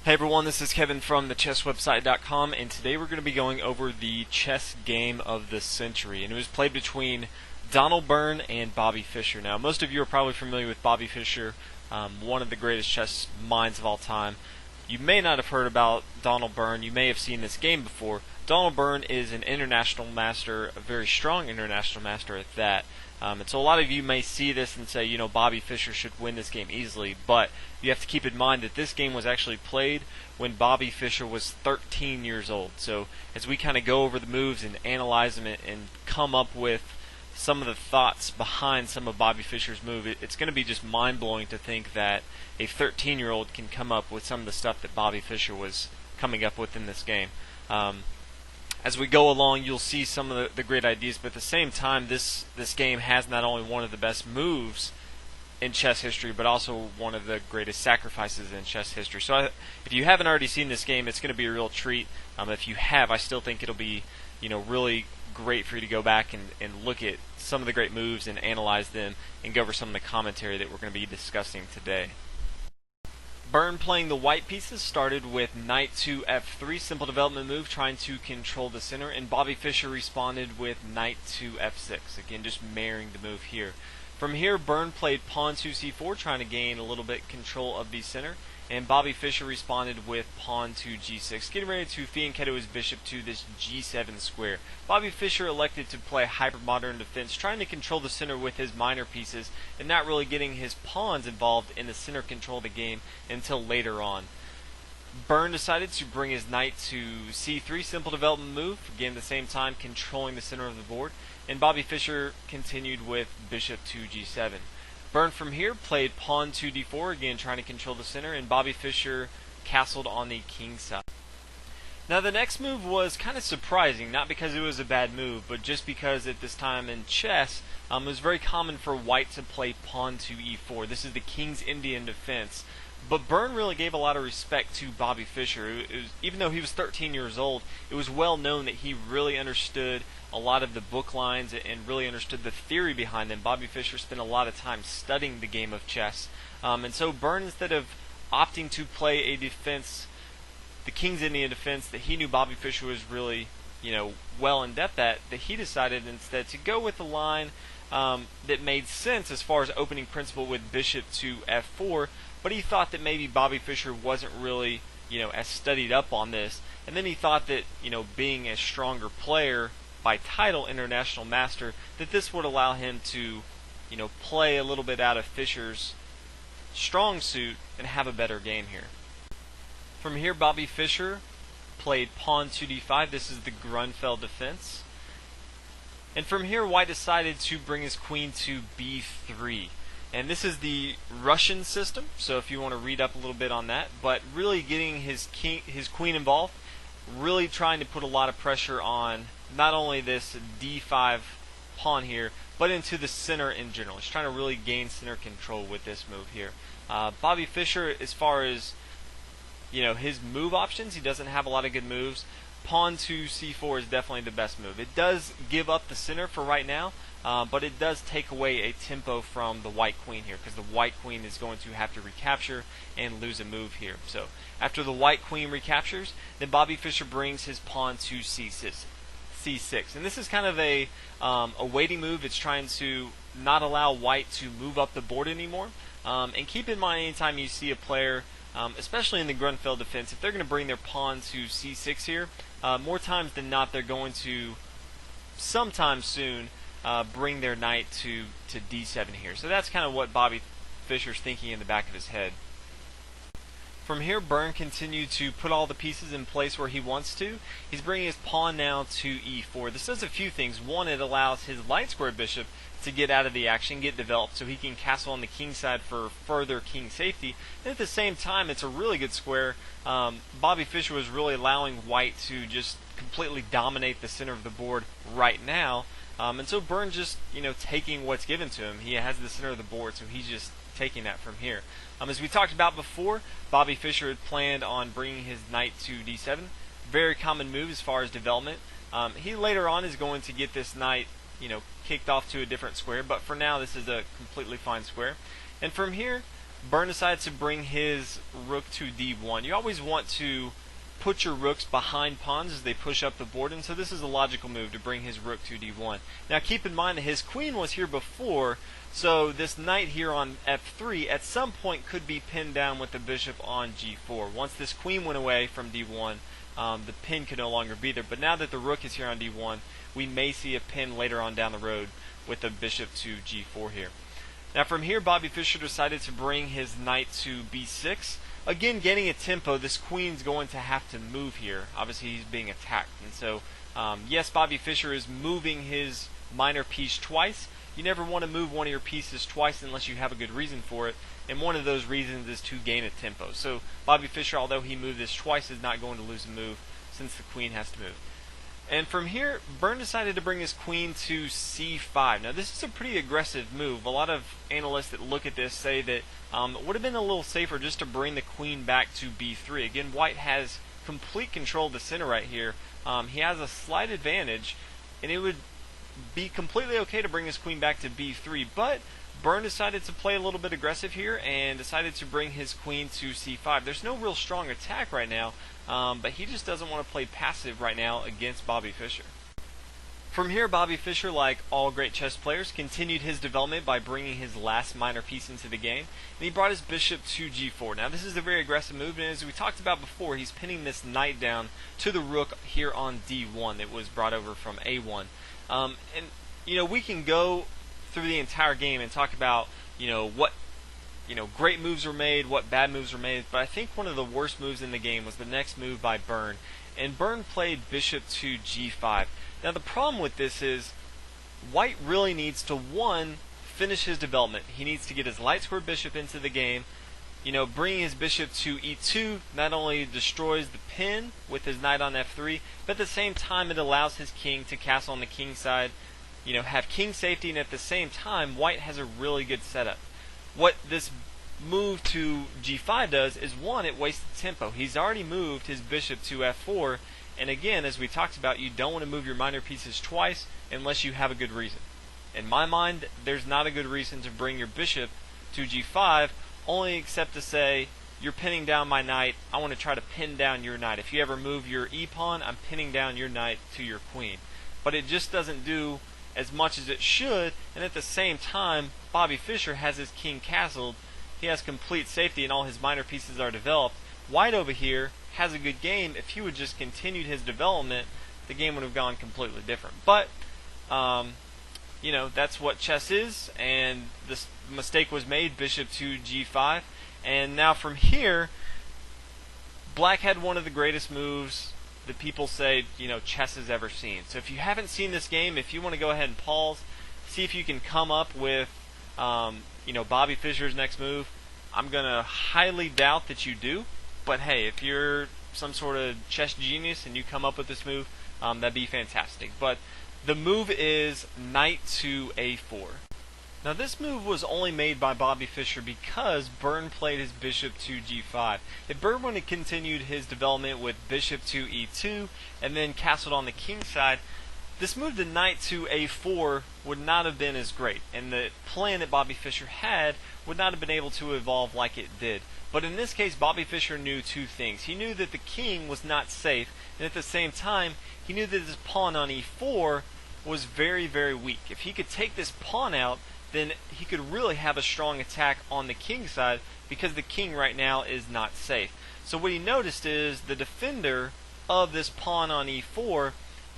Hey everyone, this is Kevin from thechesswebsite.com, and today we're going to be going over the chess game of the century, and it was played between Donald Byrne and Bobby Fischer. Now, most of you are probably familiar with Bobby Fischer, one of the greatest chess minds of all time. You may not have heard about Donald Byrne. You may have seen this game before. Donald Byrne is an international master, a very strong international master at that. And so a lot of you may see this and say, you know, Bobby Fischer should win this game easily, but you have to keep in mind that this game was actually played when Bobby Fischer was 13 years old. So as we kind of go over the moves and analyze them and come up with some of the thoughts behind some of Bobby Fischer's move, it's going to be just mind-blowing to think that a 13-year-old can come up with some of the stuff that Bobby Fischer was coming up with in this game. As we go along, you'll see some of the great ideas, but at the same time, this game has not only one of the best moves in chess history, but also one of the greatest sacrifices in chess history. So if you haven't already seen this game, it's going to be a real treat. If you have, I still think it'll be, you know, really great for you to go back and look at some of the great moves and analyze them and go over some of the commentary that we're going to be discussing today. Byrne, playing the white pieces, started with knight to f3, simple development move, trying to control the center, and Bobby Fischer responded with knight to f6, again just mirroring the move here. From here, Byrne played pawn to c4, trying to gain a little bit control of the center, and Bobby Fischer responded with pawn to g6, getting ready to fianchetto his bishop to this g7 square. Bobby Fischer elected to play hyper-modern defense, trying to control the center with his minor pieces and not really getting his pawns involved in the center control of the game until later on. Byrne decided to bring his knight to c3, simple development move, again at the same time controlling the center of the board, and Bobby Fischer continued with bishop to g7. Byrne from here played pawn to d4, again trying to control the center, and Bobby Fischer castled on the king side. Now the next move was kind of surprising, not because it was a bad move, but just because at this time in chess, it was very common for white to play pawn to e4. This is the King's Indian defense. But Byrne really gave a lot of respect to Bobby Fischer. Even though he was 13 years old, it was well known that he really understood a lot of the book lines and really understood the theory behind them. Bobby Fischer spent a lot of time studying the game of chess. And so Byrne, instead of opting to play a defense, the King's Indian defense that he knew Bobby Fischer was really, you know, well in depth at, that he decided instead to go with a line that made sense as far as opening principle with bishop to f4, but he thought that maybe Bobby Fischer wasn't really, you know, as studied up on this, and then he thought that, you know, being a stronger player by title international master, that this would allow him to, you know, play a little bit out of Fischer's strong suit and have a better game here. From here, Bobby Fischer played pawn to d5. This is the Grunfeld defense. And from here, white decided to bring his queen to b3. And this is the Russian system, so if you want to read up a little bit on that, but really getting his queen involved, really trying to put a lot of pressure on not only this d5 pawn here, but into the center in general. He's trying to really gain center control with this move here. Bobby Fischer, as far as, you know, his move options, he doesn't have a lot of good moves. Pawn to c4 is definitely the best move. It does give up the center for right now, but it does take away a tempo from the white queen here, because the white queen is going to have to recapture and lose a move here. So after the white queen recaptures, then Bobby Fischer brings his pawn to c6. And this is kind of a waiting move. It's trying to not allow white to move up the board anymore. And keep in mind, anytime you see a player, especially in the Grunfeld defense, if they're going to bring their pawn to c6 here, more times than not they're going to sometime soon bring their knight to d7 here. So that's kind of what Bobby Fischer's thinking in the back of his head. From here, Byrne continued to put all the pieces in place where he wants to. He's bringing his pawn now to e4. This does a few things. One, it allows his light square bishop to get out of the action, get developed, so he can castle on the king side for further king safety. And at the same time, it's a really good square. Bobby Fischer was really allowing white to just completely dominate the center of the board right now. And so Byrne just, you know, taking what's given to him. He has the center of the board, so he's just taking that from here. As we talked about before, Bobby Fischer had planned on bringing his knight to d7. Very common move as far as development. He later on is going to get this knight, you know, kicked off to a different square, but for now this is a completely fine square. And from here, Byrne decided to bring his rook to d1. You always want to put your rooks behind pawns as they push up the board, and so this is a logical move to bring his rook to d1. Now keep in mind that his queen was here before, so this knight here on f3 at some point could be pinned down with the bishop on g4. Once this queen went away from d1, the pin could no longer be there, but now that the rook is here on d1, we may see a pin later on down the road with the bishop to g4 here. Now from here, Bobby Fischer decided to bring his knight to b6. Again, gaining a tempo, this queen's going to have to move here. Obviously, he's being attacked. And so, yes, Bobby Fischer is moving his minor piece twice. You never want to move one of your pieces twice unless you have a good reason for it. And one of those reasons is to gain a tempo. So, Bobby Fischer, although he moved this twice, is not going to lose a move since the queen has to move. And from here, Byrne decided to bring his queen to c5. Now, this is a pretty aggressive move. A lot of analysts that look at this say that it would have been a little safer just to bring the queen back to b3. Again, white has complete control of the center right here. He has a slight advantage, and it would be completely okay to bring his queen back to b3. But Byrne decided to play a little bit aggressive here and decided to bring his queen to c5. There's no real strong attack right now, but he just doesn't want to play passive right now against Bobby Fischer. From here, Bobby Fischer, like all great chess players, continued his development by bringing his last minor piece into the game, and he brought his bishop to g4. Now, this is a very aggressive move, and as we talked about before, he's pinning this knight down to the rook here on d1 that was brought over from a1. And, we can go through the entire game and talk about, what great moves were made, what bad moves were made, but I think one of the worst moves in the game was the next move by Byrne, and Byrne played bishop to g5. Now the problem with this is white really needs to, one, finish his development. He needs to get his light square bishop into the game. Bringing his bishop to e2 not only destroys the pin with his knight on f3, but at the same time it allows his king to castle on the king side, have king safety, and at the same time white has a really good setup. What this move to g5 does is, one, it wastes tempo. He's already moved his bishop to f4, and again, as we talked about, you don't want to move your minor pieces twice unless you have a good reason. In my mind, there's not a good reason to bring your bishop to g5, only except to say, you're pinning down my knight, I want to try to pin down your knight. If you ever move your e-pawn, I'm pinning down your knight to your queen. But it just doesn't do as much as it should, and at the same time, Bobby Fischer has his king castled. He has complete safety and all his minor pieces are developed. White over here has a good game. If he would just continued his development, the game would have gone completely different. But, that's what chess is, and this mistake was made, bishop to g5. And now from here, black had one of the greatest moves that people say, chess has ever seen. So if you haven't seen this game, if you want to go ahead and pause, see if you can come up with, Bobby Fischer's next move. I'm going to highly doubt that you do. But hey, if you're some sort of chess genius and you come up with this move, that'd be fantastic. But the move is knight to a4. Now this move was only made by Bobby Fischer because Byrne played his bishop to g5. If Byrne would have continued his development with bishop to e2 and then castled on the king side, this move to knight to a4 would not have been as great, and the plan that Bobby Fischer had would not have been able to evolve like it did. But in this case, Bobby Fischer knew two things. He knew that the king was not safe, and at the same time, he knew that his pawn on e4 was very, very weak. If he could take this pawn out, then he could really have a strong attack on the king side, because the king right now is not safe. So what he noticed is the defender of this pawn on e4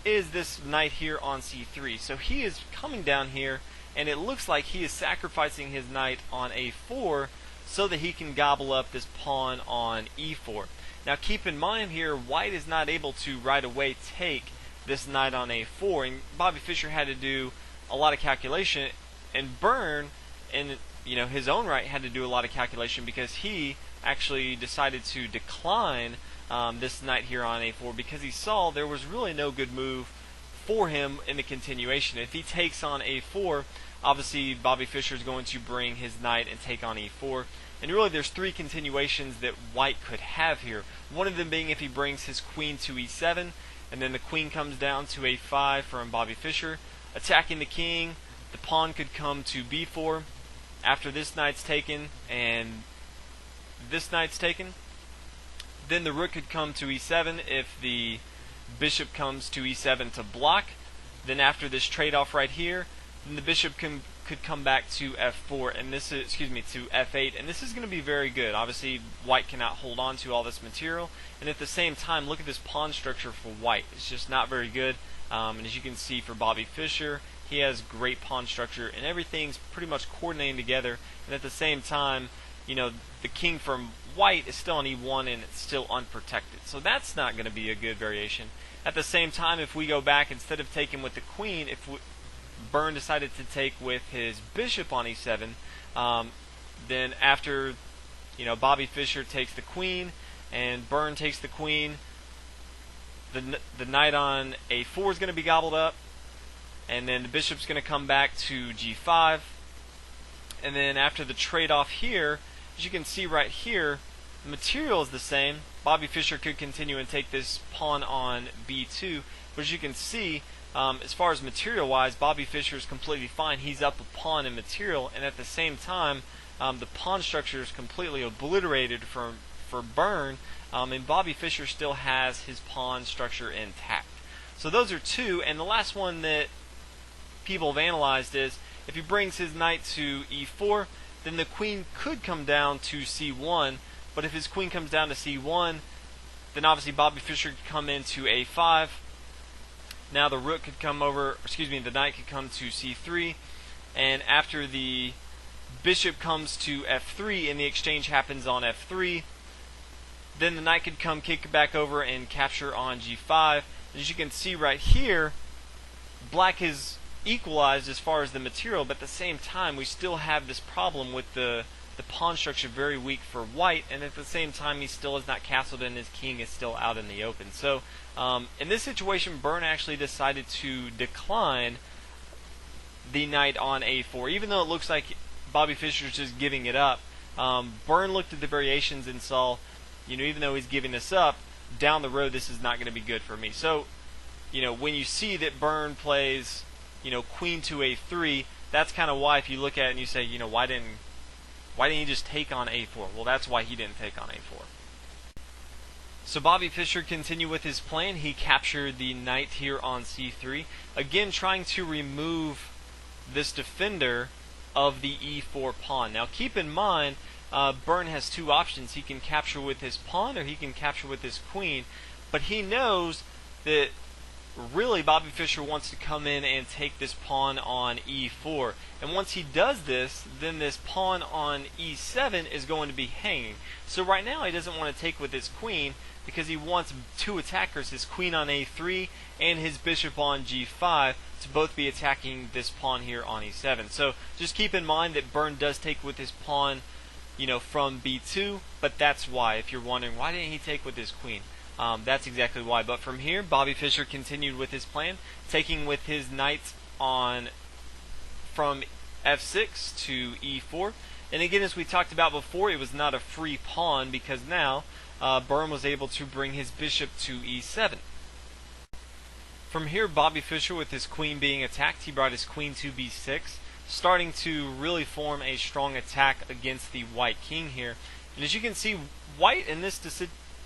is this knight here on c3. So he is coming down here, and it looks like he is sacrificing his knight on a4 so that he can gobble up this pawn on e4. Now keep in mind here, white is not able to right away take this knight on a4, and Bobby Fischer had to do a lot of calculation, and Byrne, in his own right, had to do a lot of calculation because he actually decided to decline this knight here on a4 because he saw there was really no good move for him in the continuation. If he takes on a4, obviously Bobby Fischer is going to bring his knight and take on e4. And really there's three continuations that white could have here. One of them being if he brings his queen to e7, and then the queen comes down to a5 from Bobby Fischer, attacking the king. The pawn could come to b4 after this knight's taken, and this knight's taken, then the rook could come to e7 if the bishop comes to e7 to block. Then after this trade-off right here, then the bishop could come back to f4, and this is, to f8, and this is going to be very good. Obviously, white cannot hold on to all this material, and at the same time, look at this pawn structure for white. It's just not very good, and as you can see for Bobby Fischer, he has great pawn structure, and everything's pretty much coordinating together, and at the same time, you know, the king from white is still on e1 and it's still unprotected. So that's not going to be a good variation. At the same time, if we go back, instead of taking with the queen, if Byrne decided to take with his bishop on e7, then after, you know, Bobby Fischer takes the queen and Byrne takes the queen, the knight on a4 is going to be gobbled up, and then the bishop's going to come back to g5, and then after the trade-off here, as you can see right here, the material is the same. Bobby Fischer could continue and take this pawn on b2, but as you can see, as far as material-wise, Bobby Fischer is completely fine. He's up a pawn in material, and at the same time, the pawn structure is completely obliterated for Byrne, and Bobby Fischer still has his pawn structure intact. So those are two, and the last one that people have analyzed is if he brings his knight to e4, then the queen could come down to c1, but if his queen comes down to c1, then obviously Bobby Fischer could come into a5. Now the rook could come over, the knight could come to c3, and after the bishop comes to f3 and the exchange happens on f3, then the knight could come kick back over and capture on g5. As you can see right here, black is equalized as far as the material, but at the same time we still have this problem with the pawn structure very weak for white, and at the same time he still is not castled and his king is still out in the open. So in this situation, Byrne actually decided to decline the knight on a4, even though it looks like Bobby Fischer's just giving it up. Byrne looked at the variations and saw, you know, even though he's giving this up, down the road this is not going to be good for me. So, you know, when you see that Byrne plays, you know, queen to a3, that's kind of why, if you look at it and you say, you know, why didn't he just take on a4? Well, that's why he didn't take on a4. So Bobby Fischer continued with his plan. He captured the knight here on c3, again trying to remove this defender of the e4 pawn. Now keep in mind, Byrne has two options. He can capture with his pawn or he can capture with his queen, but he knows that really Bobby Fischer wants to come in and take this pawn on e4, and once he does this, then this pawn on e7 is going to be hanging. So right now he doesn't want to take with his queen because he wants two attackers, his queen on a3 and his bishop on g5, to both be attacking this pawn here on e7. So just keep in mind that Byrne does take with his pawn, you know, from b2, but that's why, if you're wondering why didn't he take with his queen, that's exactly why. But from here, Bobby Fischer continued with his plan, taking with his knight on from f6 to e4. And again, as we talked about before, it was not a free pawn because now Byrne was able to bring his bishop to e7. From here, Bobby Fischer, with his queen being attacked, he brought his queen to b6, starting to really form a strong attack against the white king here. And as you can see, white in this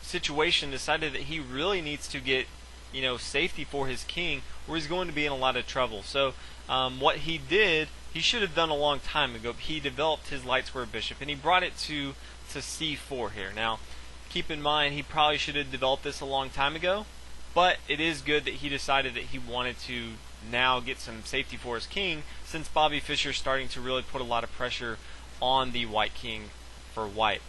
situation decided that he really needs to get, you know, safety for his king, or he's going to be in a lot of trouble. So what he did, he should have done a long time ago. He developed his light square bishop and he brought it to c4 here. Now keep in mind, he probably should have developed this a long time ago, but it is good that he decided that he wanted to now get some safety for his king, since Bobby Fischer is starting to really put a lot of pressure on the white king for white.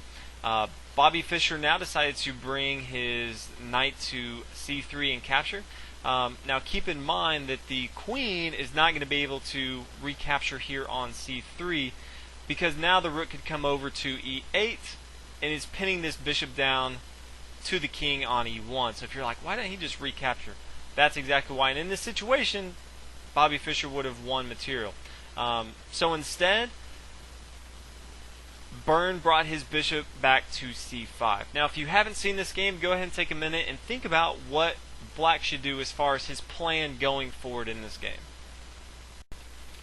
Bobby Fischer now decided to bring his knight to c3 and capture. Now keep in mind that the queen is not going to be able to recapture here on c3, because now the rook could come over to e8 and is pinning this bishop down to the king on e1. So if you're like, why didn't he just recapture? That's exactly why. And in this situation, Bobby Fischer would have won material. So instead, Byrne brought his bishop back to c5. Now, if you haven't seen this game, go ahead and take a minute and think about what black should do as far as his plan going forward in this game.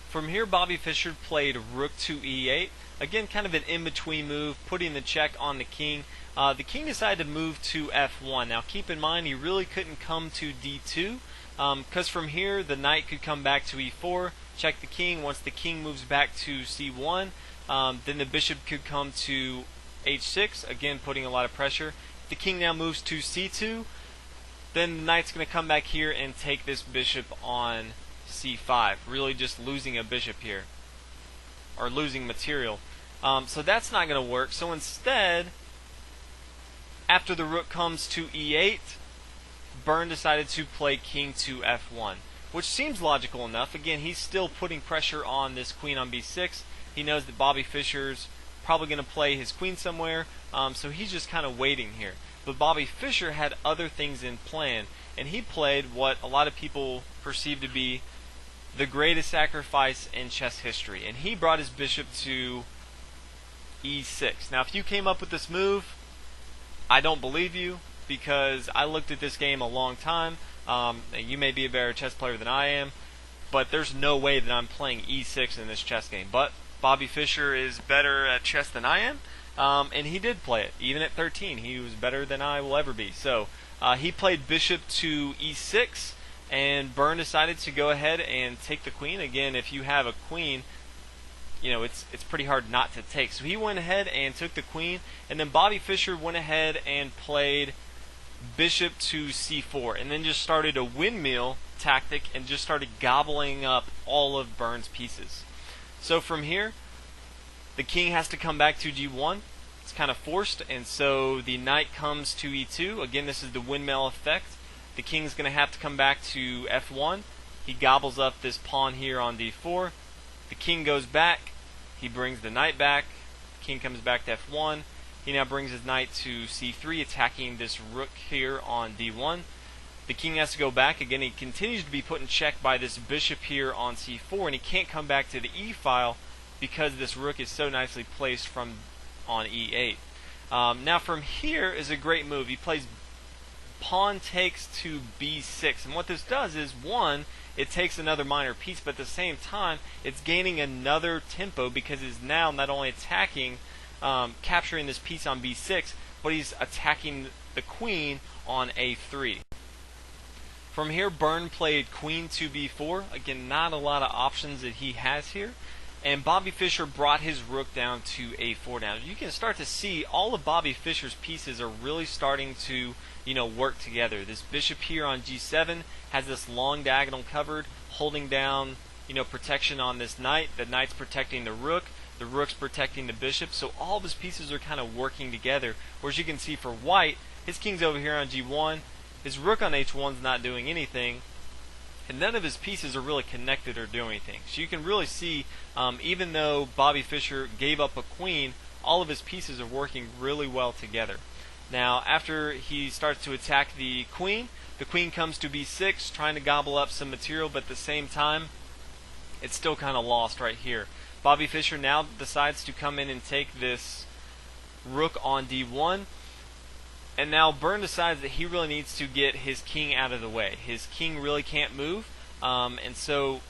From here, Bobby Fischer played rook to e8. Again, kind of an in-between move, putting the check on the king. The king decided to move to f1. Now keep in mind he really couldn't come to d2, because from here the knight could come back to e4, check the king. Once the king moves back to c1, then the bishop could come to h6, again putting a lot of pressure. If the king now moves to c2, then the knight's going to come back here and take this bishop on c5, really just losing a bishop here, or losing material. So that's not going to work. So instead, after the rook comes to e8, Byrne decided to play king to f1, which seems logical enough. Again, he's still putting pressure on this queen on b6. He knows that Bobby Fischer's probably going to play his queen somewhere, so he's just kind of waiting here. But Bobby Fischer had other things in plan, and he played what a lot of people perceive to be the greatest sacrifice in chess history, and he brought his bishop to e6. Now, if you came up with this move, I don't believe you, because I looked at this game a long time. You may be a better chess player than I am, but there's no way that I'm playing e6 in this chess game. But Bobby Fischer is better at chess than I am, and he did play it. Even at 13, he was better than I will ever be. So he played bishop to e6, and Byrne decided to go ahead and take the queen. Again, if you have a queen, you know, it's pretty hard not to take. So he went ahead and took the queen, and then Bobby Fischer went ahead and played bishop to c4, and then just started a windmill tactic and just started gobbling up all of Byrne's pieces. So from here, the king has to come back to g1. It's kind of forced, and so the knight comes to e2. Again, this is the windmill effect. The king's going to have to come back to f1. He gobbles up this pawn here on d4. The king goes back. He brings the knight back. King comes back to f1. He now brings his knight to c3, attacking this rook here on d1. The king has to go back. Again, he continues to be put in check by this bishop here on c4, and he can't come back to the e file because this rook is so nicely placed from on e8. Now from here is a great move. He plays pawn takes to b6, and what this does is, one, it takes another minor piece, but at the same time it's gaining another tempo because it's now not only attacking, capturing this piece on b6, but he's attacking the queen on a3. From here, Byrne played queen to b4. Again, not a lot of options that he has here. And Bobby Fischer brought his rook down to a4. Now, you can start to see all of Bobby Fischer's pieces are really starting to, work together. This bishop here on g7 has this long diagonal covered, holding down, protection on this knight. The knight's protecting the rook's protecting the bishop. So all of his pieces are kind of working together. Whereas you can see for white, his king's over here on g1. His rook on h1 is not doing anything, and none of his pieces are really connected or doing anything. So you can really see, even though Bobby Fischer gave up a queen, all of his pieces are working really well together. Now, after he starts to attack the queen comes to b6, trying to gobble up some material, but at the same time, it's still kind of lost right here. Bobby Fischer now decides to come in and take this rook on d1. And now Byrne decides that he really needs to get his king out of the way. His king really can't move, and so,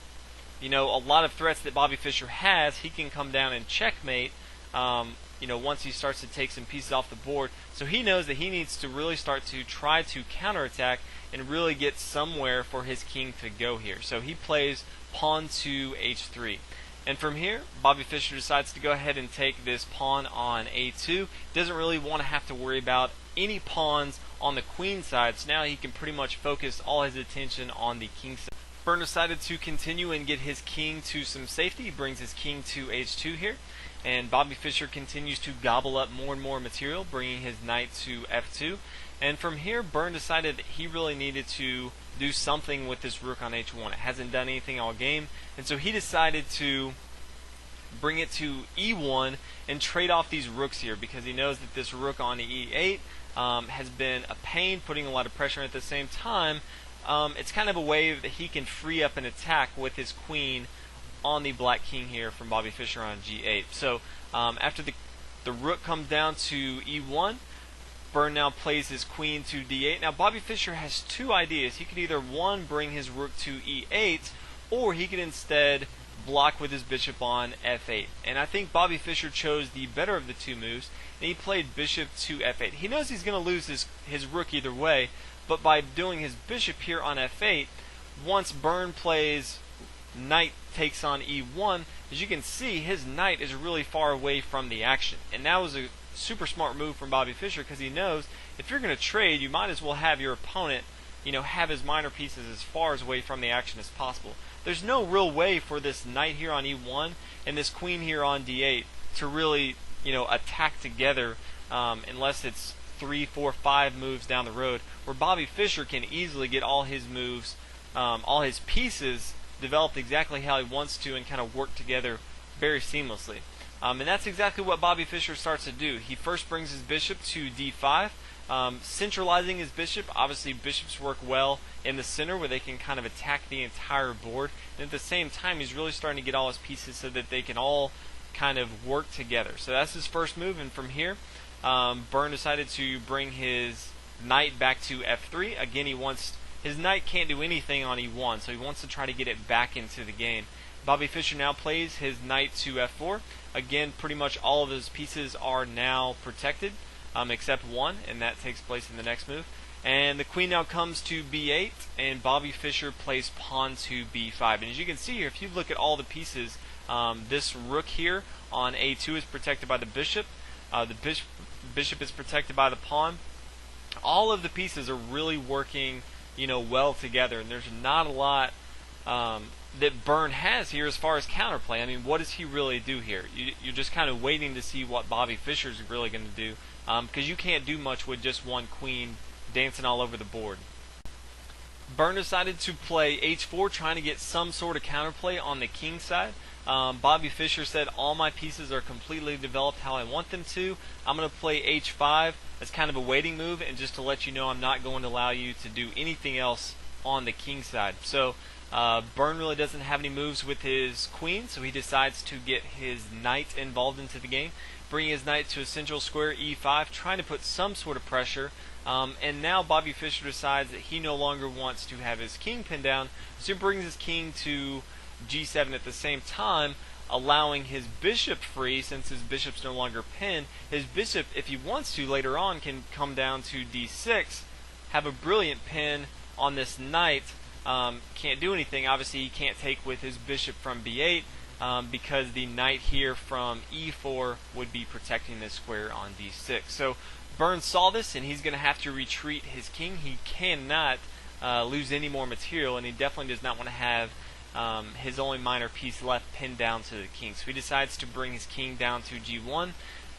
a lot of threats that Bobby Fischer has, he can come down and checkmate, once he starts to take some pieces off the board. So he knows that he needs to really start to try to counterattack and really get somewhere for his king to go here. So he plays pawn to h3. And from here, Bobby Fischer decides to go ahead and take this pawn on a2. Doesn't really want to have to worry about any pawns on the queen side, so now he can pretty much focus all his attention on the king side. Byrne decided to continue and get his king to some safety. He brings his king to h2 here, and Bobby Fischer continues to gobble up more and more material, bringing his knight to f2. And from here, Byrne decided that he really needed to do something with this rook on h1. It hasn't done anything all game, and so he decided to bring it to e1 and trade off these rooks here, because he knows that this rook on e8 has been a pain, putting a lot of pressure, and at the same time, it's kind of a way that he can free up an attack with his queen on the black king here from Bobby Fischer on g8. So after the rook comes down to e1, Byrne now plays his queen to d8. Now Bobby Fischer has two ideas. He could either, one, bring his rook to e8, or he could instead block with his bishop on f8. And I think Bobby Fischer chose the better of the two moves, and he played bishop to f8. He knows he's going to lose his rook either way, but by doing his bishop here on f8, once Byrne plays knight takes on e1, as you can see, his knight is really far away from the action. And that was a super smart move from Bobby Fischer, because he knows if you're going to trade, you might as well have your opponent, have his minor pieces as far away from the action as possible. There's no real way for this knight here on e1 and this queen here on d8 to really, attack together unless it's 3, 4, 5 moves down the road, where Bobby Fischer can easily get all his moves, all his pieces developed exactly how he wants to and kind of work together very seamlessly. And that's exactly what Bobby Fischer starts to do. He first brings his bishop to d5, centralizing his bishop. Obviously, bishops work well in the center where they can kind of attack the entire board. And at the same time, he's really starting to get all his pieces so that they can all kind of work together. So that's his first move. And from here, Byrne decided to bring his knight back to f3. Again, his knight can't do anything on e1, so he wants to try to get it back into the game. Bobby Fischer now plays his knight to f4. Again, pretty much all of his pieces are now protected, except one, and that takes place in the next move. And the queen now comes to b8, and Bobby Fischer plays pawn to b5. And as you can see here, if you look at all the pieces, this rook here on a2 is protected by the bishop. The bishop is protected by the pawn. All of the pieces are really working well together, and there's not a lot that Byrne has here as far as counterplay. I mean, what does he really do here? You're just kind of waiting to see what Bobby Fischer's really going to do, because you can't do much with just one queen dancing all over the board. Byrne decided to play h4, trying to get some sort of counterplay on the king side. Bobby Fischer said, all my pieces are completely developed how I want them to. I'm going to play h5 as kind of a waiting move, and just to let you know, I'm not going to allow you to do anything else on the king side. So Byrne really doesn't have any moves with his queen, so he decides to get his knight involved into the game, bringing his knight to a central square e5, trying to put some sort of pressure. And now Bobby Fischer decides that he no longer wants to have his king pinned down, so he brings his king to g7 at the same time, allowing his bishop free. Since his bishop's no longer pinned, his bishop, if he wants to later on, can come down to d6, have a brilliant pin on this knight. Can't do anything. Obviously, he can't take with his bishop from b8 because the knight here from e4 would be protecting this square on d6. So Byrne saw this, and he's going to have to retreat his king. He cannot lose any more material, and he definitely does not want to have his only minor piece left pinned down to the king. So he decides to bring his king down to g1,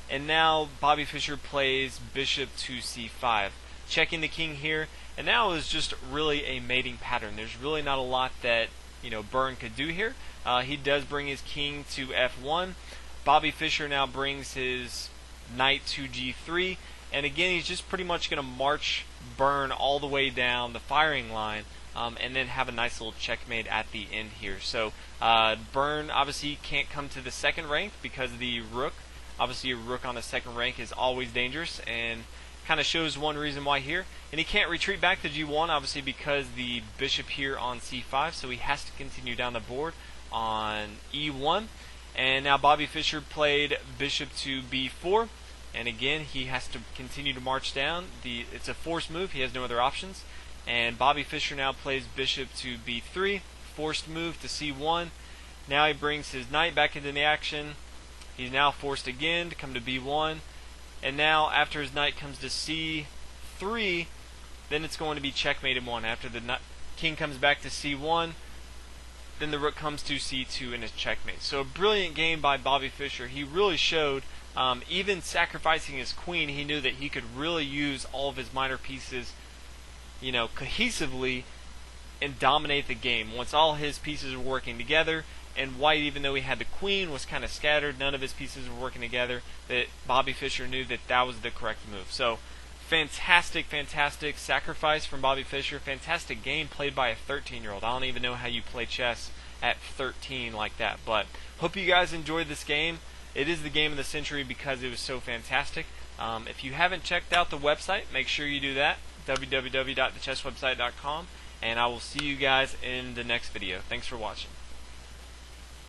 and now Bobby Fischer plays bishop to c5, checking the king here. And now is just really a mating pattern. There's really not a lot that Byrne could do here. He does bring his king to f1. Bobby Fischer now brings his knight to g3, and again he's just pretty much going to march Byrne all the way down the firing line, and then have a nice little checkmate at the end here. So Byrne obviously can't come to the second rank because of the rook. Obviously a rook on the second rank is always dangerous, and kind of shows one reason why here. And he can't retreat back to g1, obviously, because the bishop here on c5, so he has to continue down the board on e1. And now Bobby Fischer played bishop to b4, and again he has to continue to march down. It's a forced move, he has no other options. And Bobby Fischer now plays bishop to b3, forced move to c1. Now he brings his knight back into the action. He's now forced again to come to b1. And now, after his knight comes to c3, then it's going to be checkmate in 1. After the king comes back to c1, then the rook comes to c2 and it's checkmate. So a brilliant game by Bobby Fischer. He really showed, even sacrificing his queen, he knew that he could really use all of his minor pieces, cohesively and dominate the game. Once all his pieces were working together, and white, even though he had the queen, was kind of scattered, none of his pieces were working together, that Bobby Fischer knew that that was the correct move. So fantastic sacrifice from Bobby Fischer. Fantastic game played by a 13-year-old. I don't even know how you play chess at 13 like that, but hope you guys enjoyed this game. It is the game of the century because it was so fantastic. If you haven't checked out the website, make sure you do that, www.thechesswebsite.com, and I will see you guys in the next video. Thanks for watching.